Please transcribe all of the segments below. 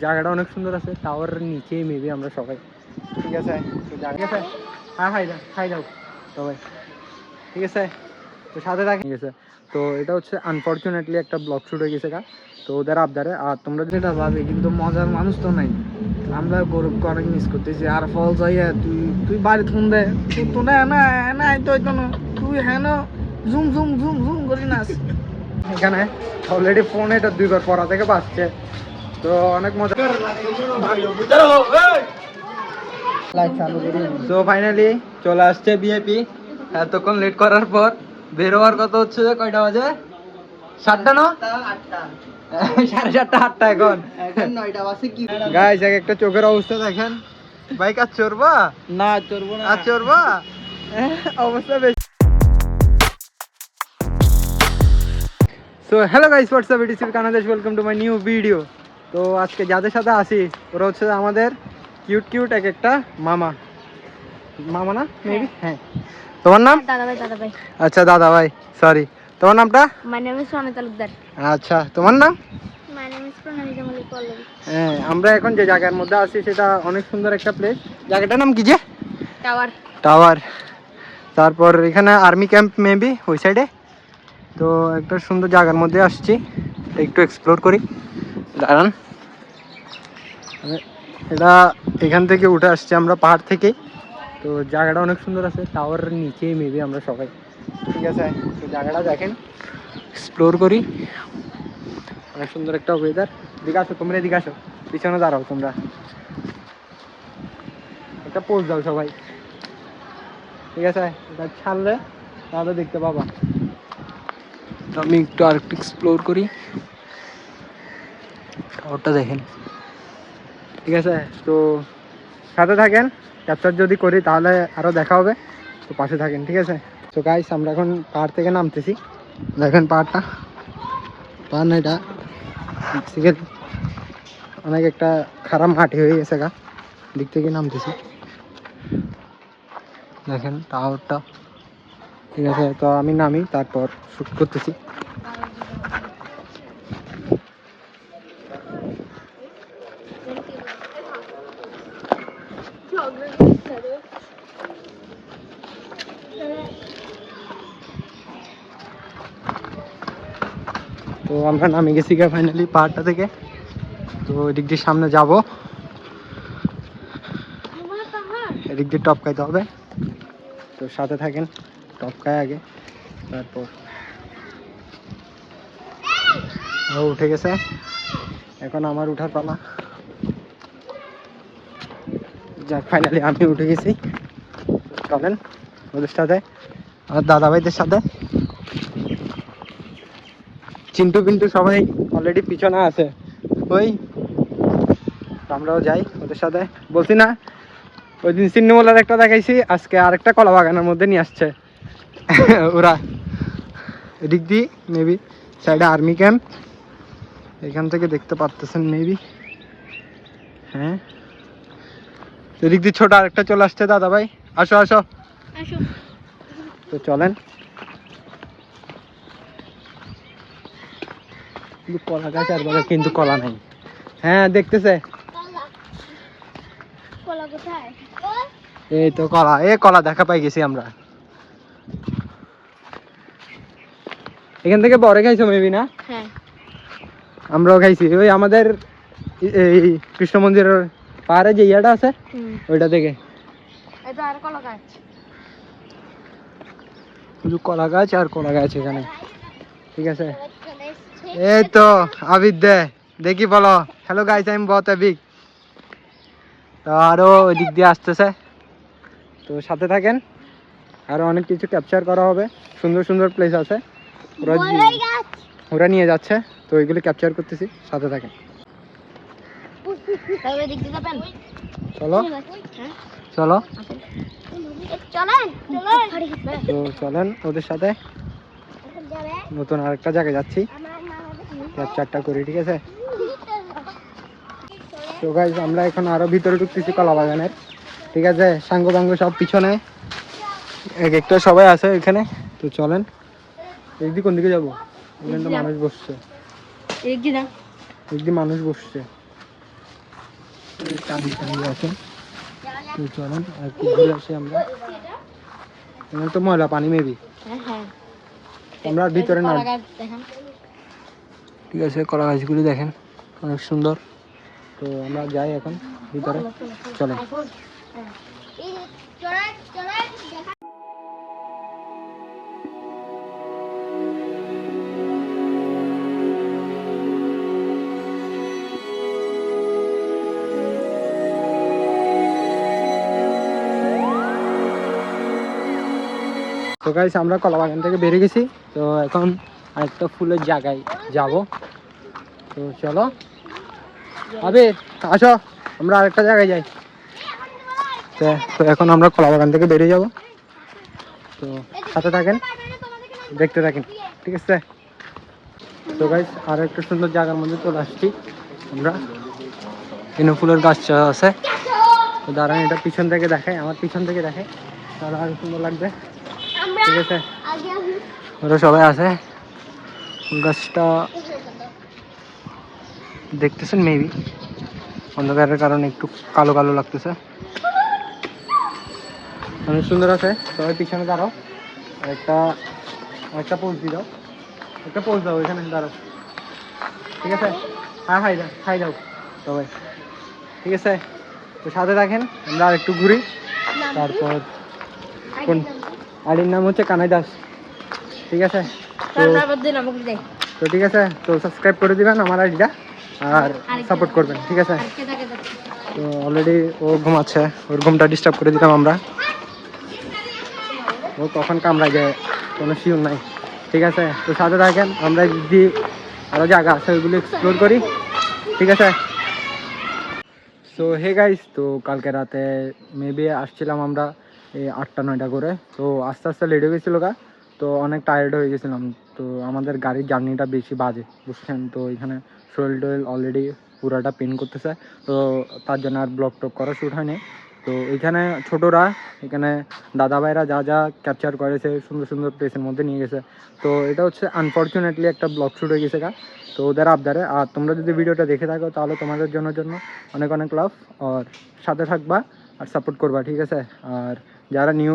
জায়গাটা অনেক সুন্দর আছে, টাওয়ারের নিচেই মেবি আমরা সবাই। ঠিক আছে, তো জায়গা আছে। হ্যাঁ খাই যাও সবাই, ঠিক আছে? তো সাথে থাকি, ঠিক আছে? তো এটা হচ্ছে আনফর্চুনেটলি একটা ব্লগ শুট হয়ে গেছে গা, তো ওদের আবদারে। আর তোমরা যেটা ভাবে, কিন্তু মজার মানুষ তো নাই, আমরা গৌরব অনেক মিস করতেছি। আর ফল যাইয়া তুই বাড়ি শুনবে তো না না না তো তুই হ্যাঁ জুম জুম জুম জুম করি নাস এখানে অলরেডি ফোন এটা 2বার পড়া থেকে বাঁচছে, তো অনেক মজা। তো ফাইনালি চলে আসছে বিএপি। এতক্ষণ লেট করার পর বেরোবার কথা হচ্ছে যে কয়টা বাজে? 7টা না 7:30 8টা এখন 9টা বাজে। কি গাইস, একটা চোখের অবস্থা দেখেন। বাইক আর চড়বা না? চড়বো না। আর চড়বা? অবস্থা বেশ। So hello guys, what's up, it is কানাদেশ, welcome to my new video. তো আজকে যাদের সাথে আসি ওরা হচ্ছে আমাদের কিউট এক একটা মামা না মেবি? হ্যাঁ। তোমার নাম? দাদা ভাই। আচ্ছা দাদা ভাই, সরি। তোমার নামটা? মাই নেম ইজ সোনা তালুকদার। আচ্ছা, তোমার নাম? মাই নেম ইজ প্রণালী জামালি পল্লবী। হ্যাঁ, আমরা এখন যে জায়গার মধ্যে আছি সেটা অনেক সুন্দর একটা প্লেস। জায়গাটার নাম কি যে? টাওয়ার। তারপর এখানে আর্মি ক্যাম্প মেবি ওই সাইডে। তো একটা সুন্দর জায়গার মধ্যে আসছি, একটু এক্সপ্লোর করি। দাঁড়ান, এটা এখান থেকে উঠে আসছি আমরা পাহাড় থেকেই। তো জায়গাটা অনেক সুন্দর আছে, টাওয়ারের নিচেই মেবি আমরা সবাই। ঠিক আছে, তো জায়গাটা দেখেন, এক্সপ্লোর করি। অনেক সুন্দর একটা ওয়েদার। এদিকে আসো, তোমরা এদিকে আসো, পিছনে দাঁড়াও তোমরা, একটা পোজ দাও সবাই। ঠিক আছে, এটা ছাড়লে তাহলে দেখতে পাবা। আমি একটু আরেকটু এক্সপ্লোর করি, টাওয়ারটা দেখেন। ঠিক আছে, তো সাথে থাকেন, ক্যাপচার যদি করি তাহলে আরও দেখা হবে, তো পাশে থাকেন। ঠিক আছে, তো গাইস আমরা এখন পাহাড় থেকে নামতেছি। দেখেন পাহাড়টা, পাহাড় না এটা অনেক একটা খারাপ মাটি হয়ে গেছে গা, দিক থেকে নামতেছি। দেখেন টাওয়ারটা। ঠিক আছে, তো আমি নামি, তারপর শুট করতেছি। তো আমরা নামে গেছি গা ফাইনালি পাহাড়টা থেকে। তো এদিক দিয়ে সামনে যাব, এদিক দিয়ে টপকাইতে হবে। তো সাথে থাকেন, টপকায় আগে, তারপর ও উঠে গেছে। এখন আমার উঠার পালা। যাক, ফাইনালি আমি উঠে গেছি। চলেন ওদের সাথে, আর দাদা ভাইদের সাথে। চিন্টু পিন্টু সবাই অলরেডি পিছনে আছে, ওই আমরাও যাই ওদের সাথে। বলছি না, ওই দিন সিন্নিমলার একটা দেখাইছি, আজকে আরেকটা কলা বাগানের মধ্যে নিয়ে আসছে ওরা। এদিক দিয়ে মেবি সাইডে আর্মি ক্যাম্প, এখান থেকে দেখতে পারতেছেন মেবি। হ্যাঁ, এদিক দিয়ে ছোট আরেকটা চলে আসছে। দাদা ভাই আসো আসো। তো চলেন, কলা গাছ আর বলে কিন্তু কলা নাই। হ্যাঁ দেখতেছে, এই তো কলা, কলা দেখা পাই গেছি আমরা। এখান থেকে বড় খাইছো মেবি না? হ্যাঁ, আমরাও খাইছি। ওই আমাদের এই কৃষ্ণ মন্দিরের পাহাড়ে যে ইয়াটা আছে ওইটা থেকে। শুধু কলা গাছ আর কলা গাছ এখানে। ঠিক আছে, এই তো আবিদ দে দেখি বলো হ্যালো গাইস, আমি বহুত আবিদ। তো আরো ওই দিক দিয়ে আসতেছে, তো সাথে থাকেন, আরো অনেক কিছু ক্যাপচার করা হবে। সুন্দর সুন্দর প্লেস আছে, ওরা নিয়ে যাচ্ছে, তো ওইগুলো ক্যাপচার করতেছি, সাথে থাকেন। চলো চলো, তো চলেন ওদের সাথে নতুন আরেকটা জায়গায় যাচ্ছি, ক্যাপচারটা করি। ঠিক আছে, তো গাইস আমরা এখন আরো ভিতরে ঢুকতেছি কলা বাগানের। ঠিক আছে, সাঙ্গ বাঙ্গ সব পিছনে, এক একটা সবাই আছে এখানে। তো চলেন, একদিকে কোন দিকে যাবো? এখানে তো মানুষ বসছে, একদিকে মানুষ বসছে। টাঙ্গি টাঙ্গি আছে। তো চলেন আর একটু ঘুরে আসি আমরা। এখানে তো ময়লা পানি মেবি, আমরা ভিতরে না। ঠিক আছে, কলা গাছগুলি দেখেন অনেক সুন্দর। তো আমরা যাই এখন ভিতরে, চলেন। তো গাইস আমরা কলা বাগান থেকে বেরিয়ে গেছি, তো এখন আরেকটা ফুলের জায়গায় যাব। তো চলো আবির আসো, আমরা আরেকটা জায়গায় যাই। তো এখন আমরা কলা বাগান থেকে বেরিয়ে যাব, তো সাথে থাকেন, দেখতে থাকেন, ঠিক আছে। তো গাইস আর একটা সুন্দর জায়গার মধ্যে চলে আসছি আমরা। এনে ফুলের গাছ আছে, তো দাঁড়ান এটা পিছন থেকে দেখাই, আমার পিছন থেকে দেখাই তাহলে আরো সুন্দর লাগবে, ঠিক আছে। ওরা সবাই আছে, ফুল গাছটা দেখতেছেন মেবি অন্ধকারের কারণে একটু কালো কালো লাগতেছে, অনেক সুন্দর আছে। সবাই পিছনে দাঁড়াও, একটা একটা পোজ দিও, একটা পোজ দাও এখানে দাঁড়াও, ঠিক আছে। হ্যাঁ হাই দাও সবাই, ঠিক আছে। তো সাথে থাকেন, আমরা আর একটু ঘুরি। তারপর কোন আইডির নাম হচ্ছে কানাই দাস, ঠিক আছে। তো ঠিক আছে, তো সাবস্ক্রাইব করে দিবেন আমার আইডিটা আর সাপোর্ট করবেন, ঠিক আছে। তো অলরেডি ও ঘুমাচ্ছে, ওর ঘুমটা ডিস্টার্ব করে দিলাম আমরা, ও কখন কামড়ায় যায় কোনো শিওর নাই, ঠিক আছে। তো সাথে থাকেন, আমরা যদি আরও জায়গা আছে ওইগুলো এক্সপ্লোর করি, ঠিক আছে। সো হে গাইস, তো কালকে রাতে মেবি আসছিলাম আমরা এই 8টা-9টা করে, তো আস্তে আস্তে লেট হয়ে গেছিলো গা, তো অনেক টায়ার্ড হয়ে গেছিলাম। তো আমাদের গাড়ির জার্নিটা বেশি বাজে বুঝছেন, তো এখানে শরীর টরীর অলরেডি পুরাটা পেন করতেছে, তো তার জন্য আর ব্লগ টক করা শ্যুট হয়নি। তো এখানে ছোটরা, এখানে দাদা ভাইরা যা যা ক্যাপচার করেছে সুন্দর সুন্দর প্লেসের মধ্যে নিয়ে গেছে, তো এটা হচ্ছে আনফর্চুনেটলি একটা ব্লগ শ্যুট হয়ে গেছে গা, তো ওদের আবদারে। আর তোমরা যদি ভিডিওটা দেখে থাকো তাহলে তোমাদের জন্য অনেক অনেক লাভ, আর সাথে থাকবা আর সাপোর্ট করবা, ঠিক আছে। আর যারা নিউ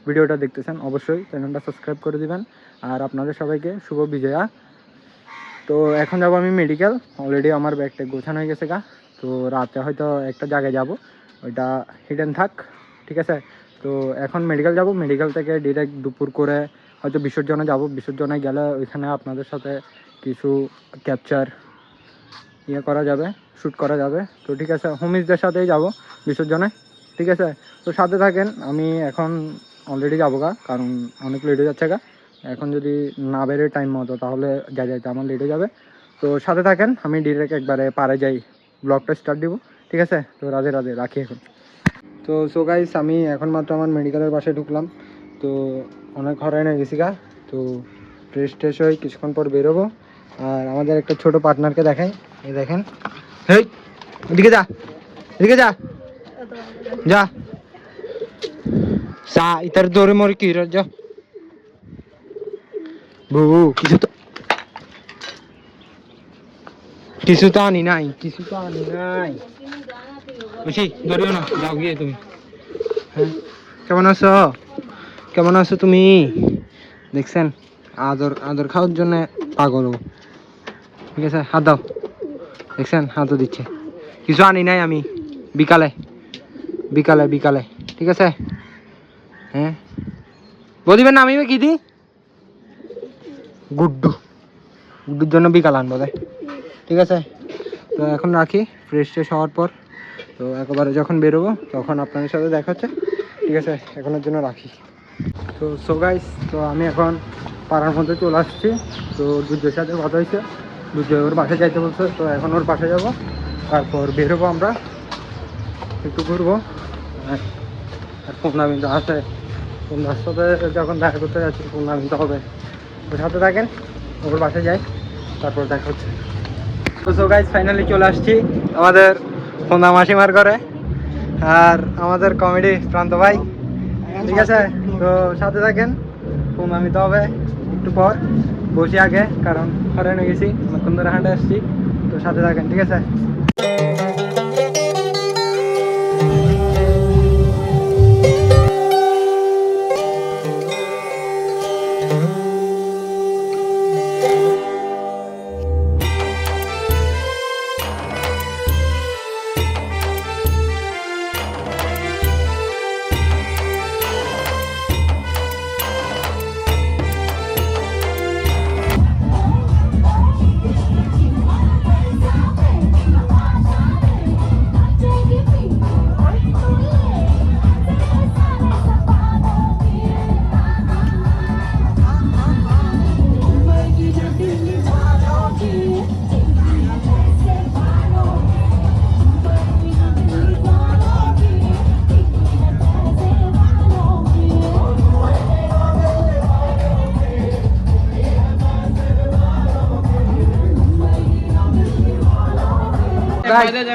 ভিডিওটা দেখতেছেন অবশ্যই চ্যানেলটা সাবস্ক্রাইব করে দিবেন, আর আপনাদের সবাইকে শুভ বিজয়া। তো এখন যাবো আমি মেডিকেল, অলরেডি আমার ব্যাগটা গোছানো হয়ে গেছে গা, তো রাতে হয়তো একটা জায়গায় যাব, ওইটা হিডেন থাক, ঠিক আছে। তো এখন মেডিকেল যাব, মেডিকেল থেকে ডিরেক্ট দুপুর করে হয়তো বিসর্জনে যাব, বিসর্জনে গেলে ওইখানে আপনাদের সাথে কিছু ক্যাপচার করা যাবে, শ্যুট করা যাবে, তো ঠিক আছে। হোমিজদের সাথেই যাব বিসর্জনে, ঠিক আছে। তো সাথে থাকেন, আমি এখন অলরেডি যাবো গা, কারণ অনেক লেট হয়ে যাচ্ছে গা, এখন যদি না বেরোয় টাইম মতো তাহলে যাইতে আমার লেট হয়ে যাবে। তো সাথে থাকেন, আমি ডিরেক্ট একবারে পারে যাই ব্লগটা স্টার্ট দিব, ঠিক আছে। তো রাধে রাধে, রাখি এখন। তো সো গাইস আমি এখন মাত্র আমার মেডিকেলের বাসায় ঢুকলাম, তো অনেক হরাই হয়ে গেছি গা, তো ফ্রেশ ট্রেশ হয়ে কিছুক্ষণ পর বেরোবো। আর আমাদের একটা ছোট পার্টনারকে দেখাই, এই দেখেন, হেই এদিকে যা, এদিকে যা যা, সা ইতার দৌড়ে মরে কি যা বউ, কিছু তো আনি নাই, বুঝি ধরিও না, যাও গিয়ে তুমি। হ্যাঁ কেমন আছো তুমি? দেখছেন আদর আদর খাওয়ার জন্য পাগল, ঠিক আছে। হাত দাও, দেখছেন হাতও দিচ্ছে। কিছু আনি নাই আমি, বিকালে বিকালে বিকালে, ঠিক আছে। হ্যাঁ বলিবেন না আমি কি দিই, গুড্ডুর জন্য বিকাল আনবো দেয়, ঠিক আছে। তো এখন রাখি, ফ্রেশ ট্রেশ হওয়ার পর তো একেবারে যখন বেরোবো তখন আপনাদের সাথে দেখা হচ্ছে, ঠিক আছে। এখনের জন্য রাখি। তো সো গাইস, তো আমি এখন পাড়ার মধ্যে চলে আসছি, তো দুর্যোগের সাথে কথা হয়েছে, দুর্যোগ ওর বাসায় যাইতে বলছে, তো এখন ওর বাসায় যাবো, তারপর বেরোবো আমরা একটু ঘুরবো। আর পূর্ণাবিন্দু আছে, পূর্ণার সাথে যখন দেখা করতে যাচ্ছি পূর্ণাবিন্দু হবে, ওর সাথে থাকেন, ওর বাসায় যাই, তারপর দেখা হচ্ছে। তো সো গাইস ফাইনালি চলে আসছি আমাদের পূর্ণা মাসিমার ঘরে, আর আমাদের কমেডি প্রান্ত ভাই, ঠিক আছে। তো সাথে থাকেন, পূর্ণামিত হবে একটু পর, বসি আগে কারণ হরানো গেছি, অনেকক্ষণ ধরে হাঁটে আসছি, তো সাথে থাকেন, ঠিক আছে।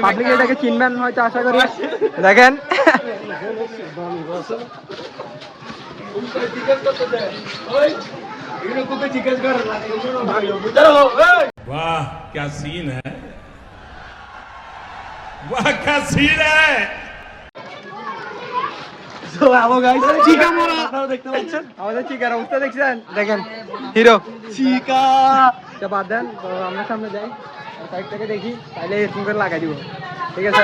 পাবলিক এটাকে চিনবেন হয়তো আশা করি। দেখেন वाह क्या सीन है, वाह क्या सीन है। আমাদের চিকার অবস্থা দেখছেন, দেখেন হিরো চিকা বাদ দেন। তো আমরা সামনে যাই, সাইড থেকে দেখি, তাহলে এরকম করে লাগাই দিব। ঠিক আছে,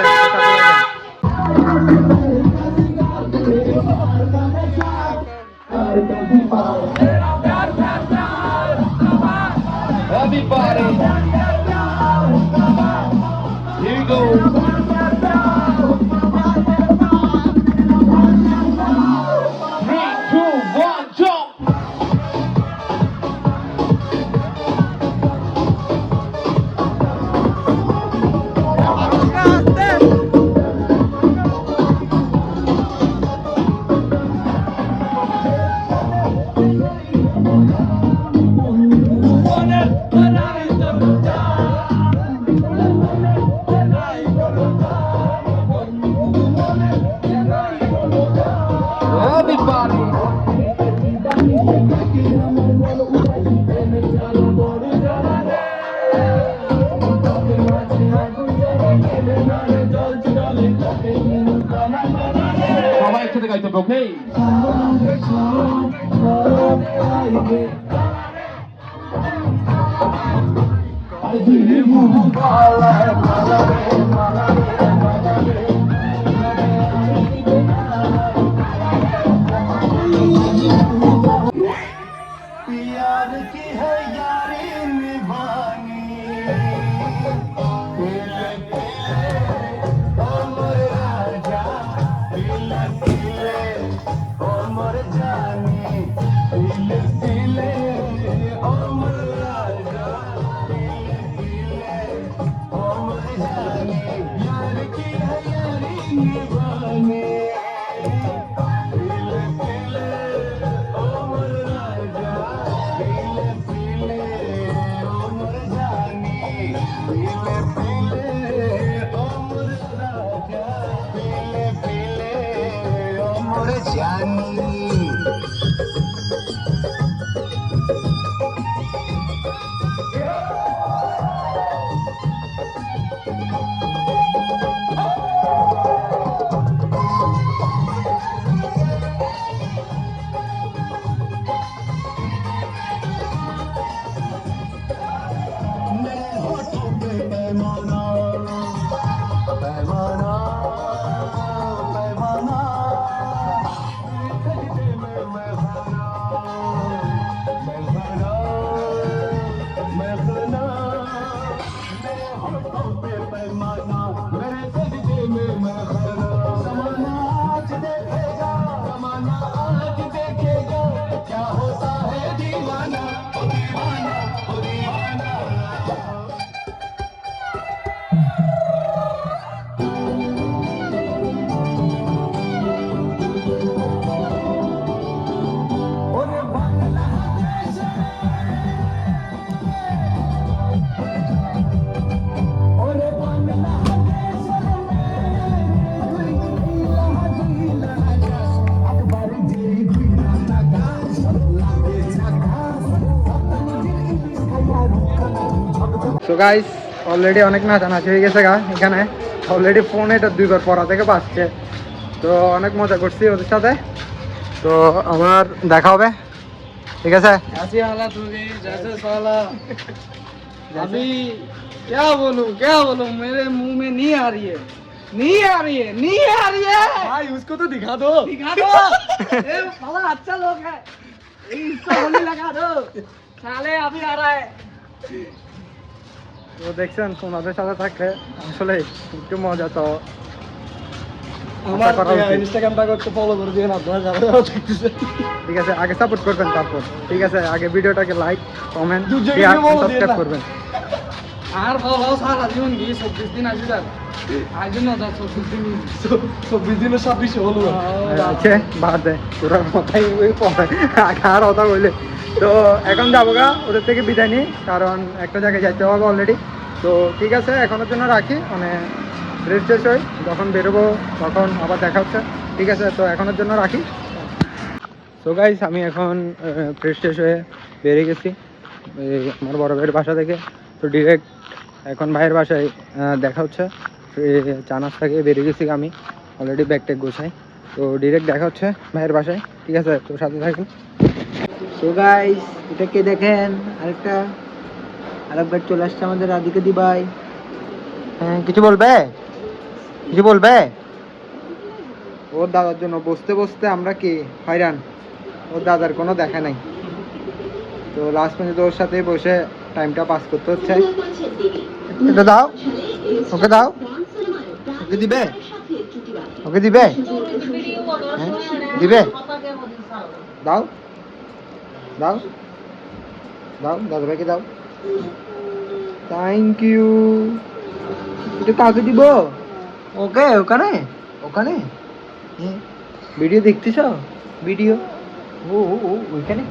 Everybody, here we go. 3, 2, 1, jump. সবাই একসাথে গাইতে হবে, ওকে? यार की है यारी निभानी সো গাইস অলরেডি অনেক নাচানাচি হয়ে গেছে গা এখানে। অলরেডি ফোন এটা 2 বার পড়া থেকে বাঁচছে। তো অনেক মজা করছি ওদের সাথে। তো আবার দেখা হবে, ঠিক আছে? अभी क्या बोलूं मेरे मुंह में नहीं आ रही है, नहीं आ रही है भाई उसको तो दिखा दो। दिखा दो। ये बड़ा अच्छा लोग है, इसको होली लगा दो साले, अभी आ रहा है। তো দেখছেন ওনাদের সাথে থাকলে আসলে একটু মজা। তো আমার করা উচিত। ইনস্টাগ্রামটাকে একটু ফলো করে দিন আপনারা যারা দেখতেছে। ঠিক আছে, আগে সাপোর্ট করবেন, তারপর ঠিক আছে আগে ভিডিওটাকে লাইক কমেন্ট দুজনে শেয়ার বলো দিয়ে সাবস্ক্রাইব না। করবেন। আর ফলো সারা জীবন কি 24 দিন আসবে তার আইজন না 24 দিনে 26 হলো। আছে বাদ দে তোরা কথাই ওই আর কথা বললে। তো এখন যাবো গা, ওদের থেকে বিদায় নিই, কারণ একটা জায়গায় যাইতে হবে অলরেডি। তো ঠিক আছে, এখনের জন্য রাখি, মানে ফ্রেশ ট্রেশ হই, যখন বেরোবো তখন আবার দেখা হচ্ছে। ঠিক আছে, তো এখনের জন্য রাখি। সো গাইস, আমি এখন ফ্রেশ ট্রেশ হয়ে বেরিয়ে গেছি আমার বড় ভাইয়ের বাসা থেকে। তো ডিরেক্ট এখন ভাইয়ের বাসায় দেখা হচ্ছে। চা নাস্তা খেয়ে বেরিয়ে গেছি আমি, অলরেডি ব্যাগ ট্যাগ গোছাই। তো ডিরেক্ট দেখা হচ্ছে ভাইয়ের বাসায়। ঠিক আছে, তো সাথে থাকুন। সো গাইস, এটা কে দেখেন, আরেকবার চলে আসছে আমাদের রাধিকা দি ভাই। হ্যাঁ, কিছু বলবে? কিছু বলবে? ওর দাদার জন্য বসতে বসতে আমরা কি হয়রান, ওর দাদার কোনো দেখা নাই। তো লাস্ট পর্যন্ত ওর সাথেই বসে টাইমটা পাস করতে হচ্ছে। এটা দাও, ওকে দাও, ওকে দিবে, ওকে দিবে, হ্যাঁ দিবে, দাও দাও দাও, দাদা ভাইকে দাও। Thank you. এটা কাকে দিব? ওকে, ওখানে ওখানে ভিডিও দেখতেছ? ভিডিও ও ও ও ওইখানে।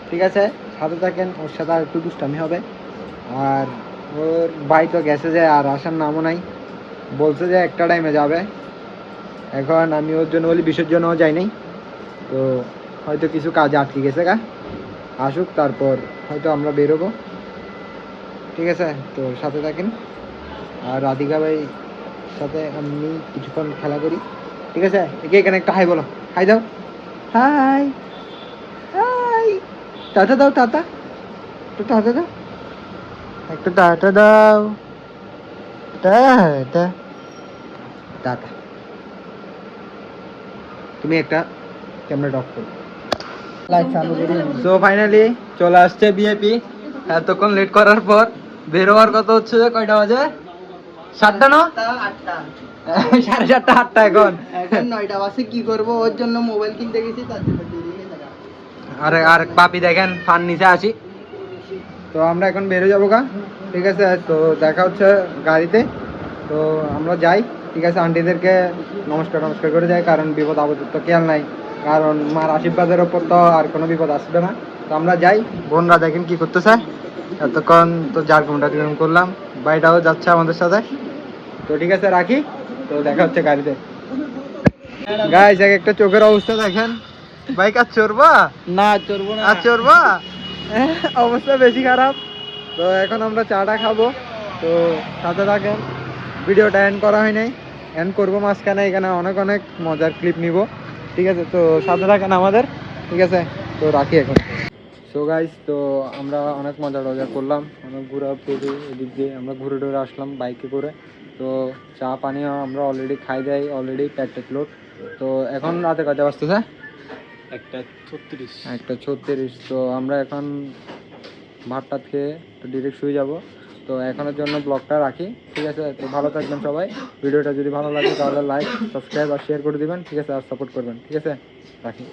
ঠিক আছে, সাথে থাকেন, ওর সাথে আর একটু দুষ্টামি হবে। আর ওর ভাই তো গেছে যে, আর আসার নামও নাই, বলছে যে একটা টাইমে যাবে। এখন আমি ওর জন্য বলি বিশের জন্যও যাই নাই, তো হয়তো কিছু কাজ আটকে গেছে গা, আসুক তারপর হয়তো আমরা বেরোবো। ঠিক আছে, তো সাথে থাকেন। আর রাধিকা ভাই সাথে আমি কিছুক্ষণ খেলা করি। ঠিক আছে, একে এখানে একটা হাই বলো, হাই দাও, হাই হাই, টাটা দাও, টাটা, একটু টাটা দাও, একটু টাটা দাও, টাটা টাটা। তুমি একটা ক্যামেরা অফ করো, লাইট চালু করি। সো ফাইনালি চলে আসছে বিএপি। এতক্ষণ লেট করার পর বেরোবার কথা হচ্ছে যে কয়টা বাজে? 7টা না? 8টা, 7:30 8টা এখন। এখন 9টা বাজে। কি করবো, ওর জন্য মোবাইল কিনতে গেছি, তার জন্য দেরি হয়ে গেল। আর পাপি দেখেন ফান নিচে আসি। তো আমরা এখন বেরো যাবো গা। ঠিক আছে, তো দেখা হচ্ছে গাড়িতে। তো আমরা যাই। ঠিক আছে, আন্টিদেরকে নমস্কার নমস্কার করে যাই, কারণ বিপদ আপদ তো খেয়াল নাই, কারণ মার আশীর্বাদের ওপর তো আর কোনো বিপদ আসবে না। তো আমরা যাই। বোনরা দেখেন কি করতেছে, এতক্ষণ তো জারকুমটা করলাম, ভাইটাও যাচ্ছে আমাদের সাথে। তো ঠিক আছে, রাখি। তো দেখা হচ্ছে গাড়িতে। গাইস, একটা চোখের অবস্থা দেখেন। বাইক আর চড়বা? না, চড়বো না। আর চড়বা? অবস্থা বেশি খারাপ। তো এখন আমরা চাটা খাবো। তো সাথে থাকেন, ভিডিওটা এন্ড করা হয় নাই, এন্ড করবো মাঝখানে, এখানে অনেক অনেক মজার ক্লিপ নিব। ঠিক আছে, তো সাথে থাকেন আমাদের। ঠিক আছে, তো রাখি এখন। সো গাইস, তো আমরা অনেক মজা টজা করলাম, অনেক ঘোরাঘুরি, এদিক দিয়ে আমরা ঘুরে টুরে আসলাম বাইকে করে। তো চা পানিও আমরা অলরেডি খাই দেয়, অলরেডি প্যাকেট লোড। তো এখন রাতে কয়টা বাজতেছে? 1:36। তো আমরা এখন ভাতটা খেয়ে তো ডিরেক্ট শুয়ে যাব। তো এখনের জন্য ব্লগটা রাখি। ঠিক আছে, তো ভালো থাকবেন সবাই। ভিডিওটা যদি ভালো লাগে তাহলে লাইক, সাবস্ক্রাইব আর শেয়ার করে দিবেন। ঠিক আছে, আর সাপোর্ট করবেন। ঠিক আছে, রাখি।